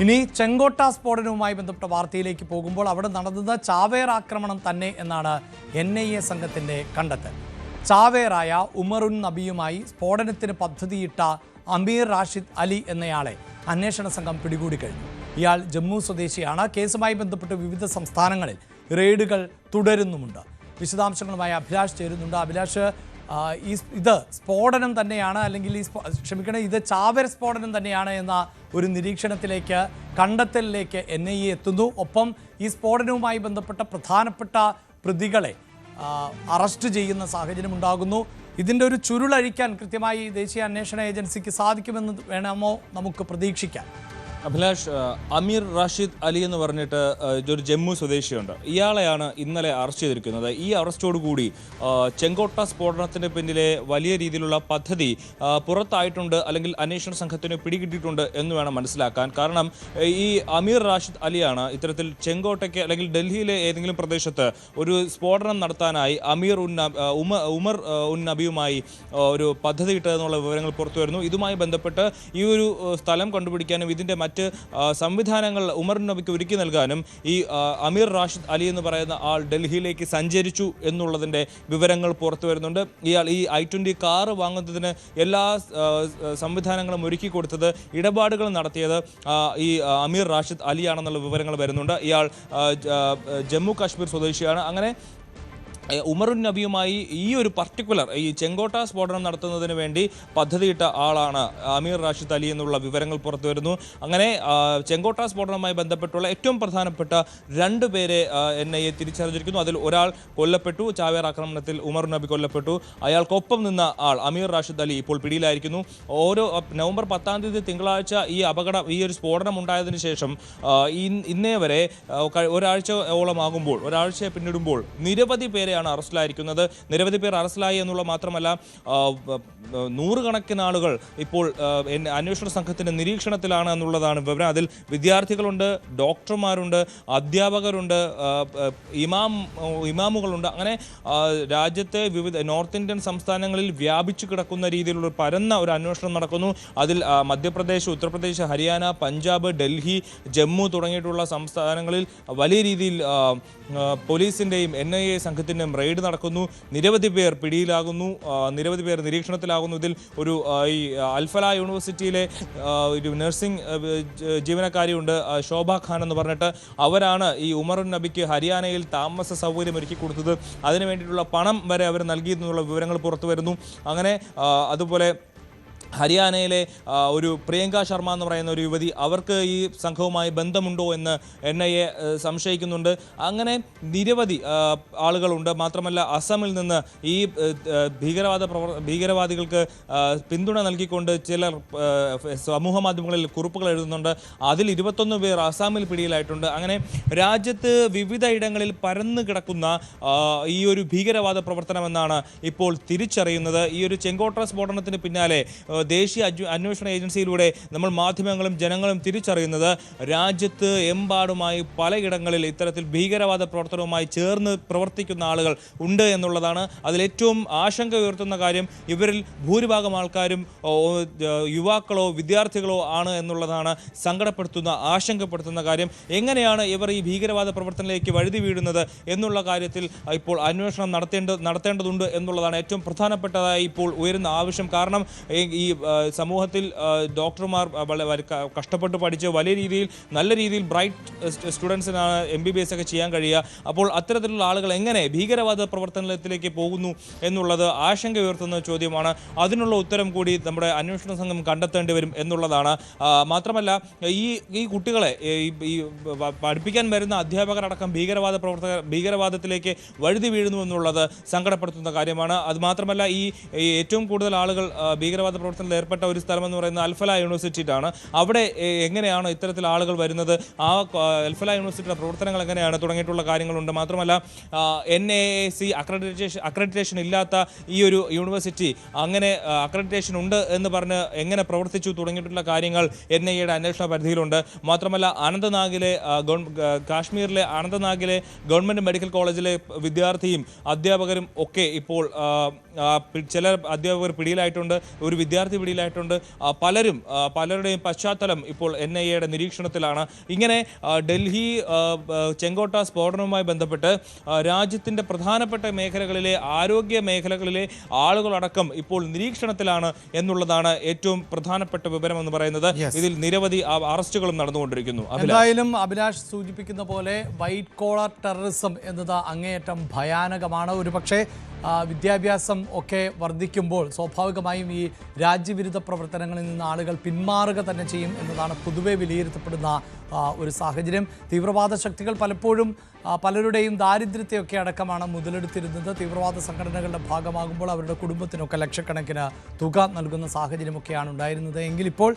ഇനി ചെങ്കോട്ട സ്ഫോടനവുമായി ബന്ധപ്പെട്ട വാർത്തയിലേക്ക് പോകുമ്പോൾ അവിടെ നടന്നത് ചാവേർ ആക്രമണം തന്നെ എന്നാണ് NIA സംഘത്തിൻ്റെ കണ്ടെത്തൽ. ചാവേറായ ഉമറുൻ നബിയുമായി സ്ഫോടനത്തിന് പദ്ധതിയിട്ട അമീർ റാഷിദ് അലി എന്നയാളെ അന്വേഷണ സംഘം പിടികൂടി കഴിഞ്ഞു. ഇയാൾ ജമ്മു സ്വദേശിയാണ്. കേസുമായി ബന്ധപ്പെട്ട് വിവിധ സംസ്ഥാനങ്ങളിൽ റെയ്ഡുകൾ തുടരുന്നുമുണ്ട്. വിശദാംശങ്ങളുമായി അഭിലാഷ് ചേരുന്നുണ്ട്. അഭിലാഷ്, ഇത് സ്ഫോടനം തന്നെയാണ്, അല്ലെങ്കിൽ ഇത് ചാവേർ സ്ഫോടനം തന്നെയാണ് എന്ന ഒരു നിരീക്ഷണത്തിലേക്ക്, കണ്ടെത്തലിലേക്ക് NIA എത്തുന്നു. ഒപ്പം ഈ സ്ഫോടനവുമായി ബന്ധപ്പെട്ട പ്രധാനപ്പെട്ട പ്രതികളെ അറസ്റ്റ് ചെയ്യുന്ന സാഹചര്യം ഉണ്ടാകുന്നു. ഇതിൻ്റെ ഒരു ചുരുളഴിക്കാൻ കൃത്യമായി ദേശീയ അന്വേഷണ ഏജൻസിക്ക് സാധിക്കുമെന്ന് വേണമോ നമുക്ക് പ്രതീക്ഷിക്കാൻ? അഭിലാഷ്, അമീർ റാഷിദ് അലി എന്ന് പറഞ്ഞിട്ട് ഒരു ജമ്മു സ്വദേശിയുണ്ട്. ഇയാളെയാണ് ഇന്നലെ അറസ്റ്റ് ചെയ്തിരിക്കുന്നത്. ഈ അറസ്റ്റോടുകൂടി ചെങ്കോട്ട സ്ഫോടനത്തിന് പിന്നിലെ വലിയ രീതിയിലുള്ള പദ്ധതി പുറത്തായിട്ടുണ്ട്, അല്ലെങ്കിൽ അന്വേഷണ സംഘത്തിന് പിടികിട്ടിയിട്ടുണ്ട് എന്ന് വേണം മനസ്സിലാക്കാൻ. കാരണം ഈ അമീർ റാഷിദ് അലിയാണ് ഇത്തരത്തിൽ ചെങ്കോട്ടയ്ക്ക് അല്ലെങ്കിൽ ഡൽഹിയിലെ ഏതെങ്കിലും പ്രദേശത്ത് ഒരു സ്ഫോടനം നടത്താനായി ഉമർ ഉൻ നബിയുമായി ഒരു പദ്ധതി ഇട്ടതെന്നുള്ള വിവരങ്ങൾ പുറത്തു വരുന്നു. ഇതുമായി ബന്ധപ്പെട്ട് ഈ ഒരു സ്ഥലം കണ്ടുപിടിക്കാനും ഇതിൻ്റെ മറ്റ് സംവിധാനങ്ങൾ ഉമർ നബിക്ക് ഒരുക്കി നൽകാനും ഈ അമീർ റാഷിദ് അലി എന്ന് പറയുന്ന ആൾ ഡൽഹിയിലേക്ക് സഞ്ചരിച്ചു എന്നുള്ളതിൻ്റെ വിവരങ്ങൾ പുറത്തു വരുന്നുണ്ട്. ഇയാൾ ഈ I-20 കാറ് വാങ്ങുന്നതിന് എല്ലാ സംവിധാനങ്ങളും ഒരുക്കി കൊടുത്തത്, ഇടപാടുകൾ നടത്തിയത് ഈ അമീർ റാഷിദ് അലിയാണെന്നുള്ള വിവരങ്ങൾ വരുന്നുണ്ട്. ഇയാൾ ജമ്മു കാശ്മീർ സ്വദേശിയാണ്. അങ്ങനെ ഉമറുൻ നബിയുമായി ഈ ഒരു പർട്ടിക്കുലർ ഈ ചെങ്കോട്ട സ്ഫോടനം നടത്തുന്നതിന് വേണ്ടി പദ്ധതിയിട്ട ആളാണ് അമീർ റാഷിദ് അലി എന്നുള്ള വിവരങ്ങൾ പുറത്തു വരുന്നു. അങ്ങനെ ചെങ്കോട്ട സ്ഫോടനവുമായി ബന്ധപ്പെട്ടുള്ള ഏറ്റവും പ്രധാനപ്പെട്ട 2 പേരെ NIA തിരിച്ചറിഞ്ഞിരിക്കുന്നു. അതിൽ ഒരാൾ കൊല്ലപ്പെട്ടു. ചാവേർ ആക്രമണത്തിൽ ഉമർ നബി കൊല്ലപ്പെട്ടു. അയാൾക്കൊപ്പം നിന്ന ആൾ അമീർ റാഷിദ് അലി ഇപ്പോൾ പിടിയിലായിരിക്കുന്നു. നവംബർ 10-ാം തീയതി തിങ്കളാഴ്ച ഈ ഒരു സ്ഫോടനം ഉണ്ടായതിനു ശേഷം ഇന്നേ വരെ ഒരാഴ്ചയെ പിന്നിടുമ്പോൾ നിരവധി പേരെയാണ് അറസ്റ്റിലായിരിക്കുന്നത്. നിരവധി പേർ അറസ്റ്റിലായി എന്നുള്ള മാത്രമല്ല, നൂറുകണക്കിന് ആളുകൾ ഇപ്പോൾ അന്വേഷണ സംഘത്തിൻ്റെ നിരീക്ഷണത്തിലാണ് എന്നുള്ളതാണ് വിവരം. അതിൽ വിദ്യാർത്ഥികളുണ്ട്, ഡോക്ടർമാരുണ്ട്, അധ്യാപകരുണ്ട്, ഇമാമുകളുണ്ട്. അങ്ങനെ രാജ്യത്തെ വിവിധ നോർത്ത് ഇന്ത്യൻ സംസ്ഥാനങ്ങളിൽ വ്യാപിച്ചു കിടക്കുന്ന രീതിയിലുള്ള പരന്ന ഒരു അന്വേഷണം നടക്കുന്നു. അതിൽ മധ്യപ്രദേശ്, ഉത്തർപ്രദേശ്, ഹരിയാന, പഞ്ചാബ്, ഡൽഹി, ജമ്മു തുടങ്ങിയിട്ടുള്ള സംസ്ഥാനങ്ങളിൽ വലിയ രീതിയിൽ പോലീസിൻ്റെയും NIA സംഘത്തിൻ്റെയും റെയ്ഡ് നടക്കുന്നു. നിരവധി പേർ പിടിയിലാകുന്നു, നിരവധി പേർ നിരീക്ഷണത്തിലാകുന്നു. ഇതിൽ ഒരു ഈ അൽഫല യൂണിവേഴ്സിറ്റിയിലെ ഒരു നഴ്സിംഗ് ജീവനക്കാരിയുണ്ട്, ശോഭ ഖാൻ എന്ന് പറഞ്ഞിട്ട്. അവരാണ് ഈ ഉമറുൻ നബിക്ക് ഹരിയാനയിൽ താമസ സൗകര്യം ഒരുക്കി കൊടുത്തത്. അതിനു വേണ്ടിയിട്ടുള്ള പണം വരെ അവർ നൽകിയെന്നുള്ള വിവരങ്ങൾ പുറത്തു വരുന്നു. അങ്ങനെ അതുപോലെ ഹരിയാനയിലെ ഒരു പ്രിയങ്ക ശർമ്മ എന്ന് പറയുന്ന ഒരു യുവതി, അവർക്ക് ഈ സംഘവുമായി ബന്ധമുണ്ടോ എന്ന് NIA സംശയിക്കുന്നുണ്ട്. അങ്ങനെ ആളുകളുണ്ട്. മാത്രമല്ല, അസമിൽ നിന്ന് ഈ ഭീകരവാദികൾക്ക് പിന്തുണ നൽകിക്കൊണ്ട് ചിലർ സമൂഹ മാധ്യമങ്ങളിൽ കുറിപ്പുകൾ എഴുതുന്നുണ്ട്. അതിൽ 21 പേർ അസാമിൽ പിടിയിലായിട്ടുണ്ട്. അങ്ങനെ രാജ്യത്ത് വിവിധ ഇടങ്ങളിൽ പരന്നു കിടക്കുന്ന ഈ ഒരു ഭീകരവാദ പ്രവർത്തനമെന്നാണ് ഇപ്പോൾ തിരിച്ചറിയുന്നത്. ഈ ഒരു ചെങ്കോട്ട സ്ഫോടനത്തിന് പിന്നാലെ ദേശീയ അന്വേഷണ ഏജൻസിയിലൂടെ നമ്മൾ മാധ്യമങ്ങളും ജനങ്ങളും തിരിച്ചറിയുന്നത് രാജ്യത്ത് എമ്പാടുമായി പലയിടങ്ങളിൽ ഇത്തരത്തിൽ ഭീകരവാദ പ്രവർത്തനവുമായി ചേർന്ന് പ്രവർത്തിക്കുന്ന ആളുകൾ ഉണ്ട് എന്നുള്ളതാണ്. അതിലേറ്റവും ആശങ്ക ഉയർത്തുന്ന കാര്യം ഇവരിൽ ഭൂരിഭാഗം ആൾക്കാരും യുവാക്കളോ വിദ്യാർത്ഥികളോ ആണ് എന്നുള്ളതാണ് സങ്കടപ്പെടുത്തുന്ന, ആശങ്കപ്പെടുത്തുന്ന കാര്യം. എങ്ങനെയാണ് ഇവർ ഈ ഭീകരവാദ പ്രവർത്തനത്തിലേക്ക് വഴുതി വീഴുന്നത് എന്നുള്ള കാര്യത്തിൽ ഇപ്പോൾ അന്വേഷണം നടത്തേണ്ടതുണ്ട് എന്നുള്ളതാണ് ഏറ്റവും പ്രധാനപ്പെട്ടതായി ഇപ്പോൾ ഉയരുന്ന ആവശ്യം. കാരണം ഈ സമൂഹത്തിൽ ഡോക്ടർമാർ കഷ്ടപ്പെട്ട് പഠിച്ച് വലിയ രീതിയിൽ നല്ല രീതിയിൽ ബ്രൈറ്റ് സ്റ്റുഡൻസിനാണ് MBBS ഒക്കെ ചെയ്യാൻ കഴിയുക. അപ്പോൾ അത്തരത്തിലുള്ള ആളുകൾ എങ്ങനെ ഭീകരവാദ പ്രവർത്തനത്തിലേക്ക് പോകുന്നു എന്നുള്ളത് ആശങ്ക ഉയർത്തുന്ന ചോദ്യമാണ്. അതിനുള്ള ഉത്തരം കൂടി നമ്മുടെ അന്വേഷണ സംഘം കണ്ടെത്തേണ്ടി വരും എന്നുള്ളതാണ്. മാത്രമല്ല, ഈ കുട്ടികളെ ഈ പഠിപ്പിക്കാൻ വരുന്ന അധ്യാപകരടക്കം ഭീകരവാദത്തിലേക്ക് വഴുതി വീഴുന്നു എന്നുള്ളത് സങ്കടപ്പെടുത്തുന്ന കാര്യമാണ്. അതുമാത്രമല്ല, ഈ ഏറ്റവും കൂടുതൽ ആളുകൾ ഭീകരവാദ പ്രവർത്തനത്തിൽ ഏർപ്പെട്ട ഒരു സ്ഥലം എന്ന് പറയുന്നത് അൽഫല യൂണിവേഴ്സിറ്റിയിലാണ്. അവിടെ എങ്ങനെയാണ് ഇത്തരത്തിൽ ആളുകൾ വരുന്നത്, ആ അൽഫല യൂണിവേഴ്സിറ്റിയുടെ പ്രവർത്തനങ്ങൾ എങ്ങനെയാണ് തുടങ്ങിയിട്ടുള്ള കാര്യങ്ങളുണ്ട്. മാത്രമല്ല, NAAC അക്രഡിറ്റേഷൻ ഇല്ലാത്ത ഈ ഒരു യൂണിവേഴ്സിറ്റി അങ്ങനെ അക്രഡിറ്റേഷൻ ഉണ്ട് എന്ന് പറഞ്ഞ് എങ്ങനെ പ്രവർത്തിച്ചു തുടങ്ങിയിട്ടുള്ള കാര്യങ്ങൾ NIAയുടെ അന്വേഷണ പരിധിയിലുണ്ട്. മാത്രമല്ല, കാശ്മീരിലെ അനന്തനാഗിലെ ഗവൺമെൻറ് മെഡിക്കൽ കോളേജിലെ വിദ്യാർത്ഥിയും അധ്യാപകരും ഒക്കെ ഇപ്പോൾ ചില അധ്യാപകർ പിടിയിലായിട്ടുണ്ട്. ഒരു വിദ്യാർത്ഥി വിദ്യാർത്ഥി പിടിയിലായിട്ടുണ്ട്. പലരുടെയും പശ്ചാത്തലം ഇപ്പോൾ NIA നിരീക്ഷണത്തിലാണ്. ഇങ്ങനെ ഡൽഹി ചെങ്കോട്ട സ്ഫോടനവുമായി ബന്ധപ്പെട്ട് രാജ്യത്തിൻ്റെ പ്രധാനപ്പെട്ട മേഖലകളിലെ ആരോഗ്യ മേഖലകളിലെ ആളുകളടക്കം ഇപ്പോൾ നിരീക്ഷണത്തിലാണ് എന്നുള്ളതാണ് ഏറ്റവും പ്രധാനപ്പെട്ട വിവരം എന്ന് പറയുന്നത്. ഇതിൽ നിരവധി അറസ്റ്റുകളും നടന്നുകൊണ്ടിരിക്കുന്നു. എന്തായാലും അഭിലാഷ് സൂചിപ്പിക്കുന്ന പോലെ വൈറ്റ് കോളർ ടെററിസം എന്നത് അങ്ങേയറ്റം ഭയാനകമാണ്. ഒരുപക്ഷെ വിദ്യാഭ്യാസം ഒക്കെ വർദ്ധിക്കുമ്പോൾ സ്വാഭാവികമായും ഈ രാജ്യവിരുദ്ധ പ്രവർത്തനങ്ങളിൽ നിന്ന് ആളുകൾ പിന്മാറുക തന്നെ ചെയ്യും എന്നതാണ് പൊതുവെ വിലയിരുത്തപ്പെടുന്ന ഒരു സാഹചര്യം. തീവ്രവാദ ശക്തികൾ പലപ്പോഴും പലരുടെയും ദാരിദ്ര്യത്തെയൊക്കെ അടക്കമാണ് മുതലെടുത്തിരുന്നത്. തീവ്രവാദ സംഘടനകളുടെ ഭാഗമാകുമ്പോൾ അവരുടെ കുടുംബത്തിനൊക്കെ ലക്ഷക്കണക്കിന് തുക നൽകുന്ന സാഹചര്യമൊക്കെയാണ് ഉണ്ടായിരുന്നത്. എങ്കിലിപ്പോൾ